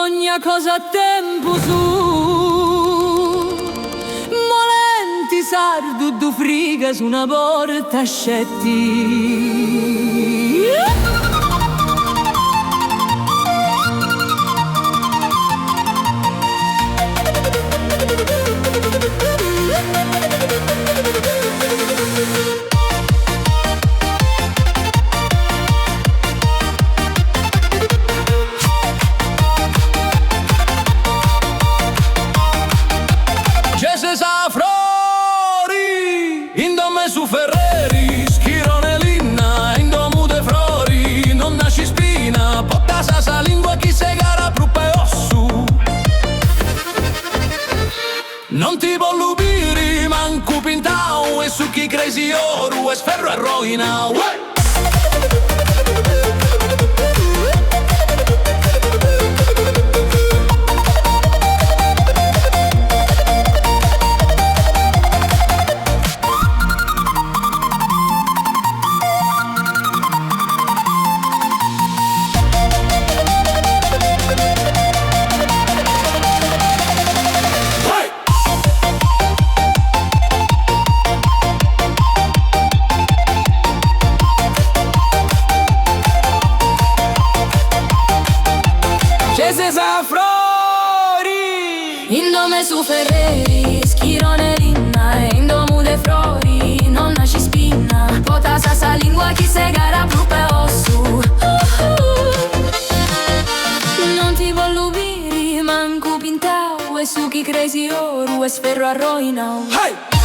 ogni cosa a tempo su. Molenti sardu du friga su una porta scetti. Su Ferreri, schirone linna, indomu de flori, non nasci spina, potta sa lingua chi se gara pruppe ossu. Non ti voglio biri, manco pintau, e su chi cresi oru, e sferro e roina. Indome su Ferreri, schirone linna, e indomu de flori, non nasci spinna, pota sa lingua chi se gara prupe ossu. Non ti voglio biri, manco pintau, e su chi cresi oru, e sferro a roinau. Hey!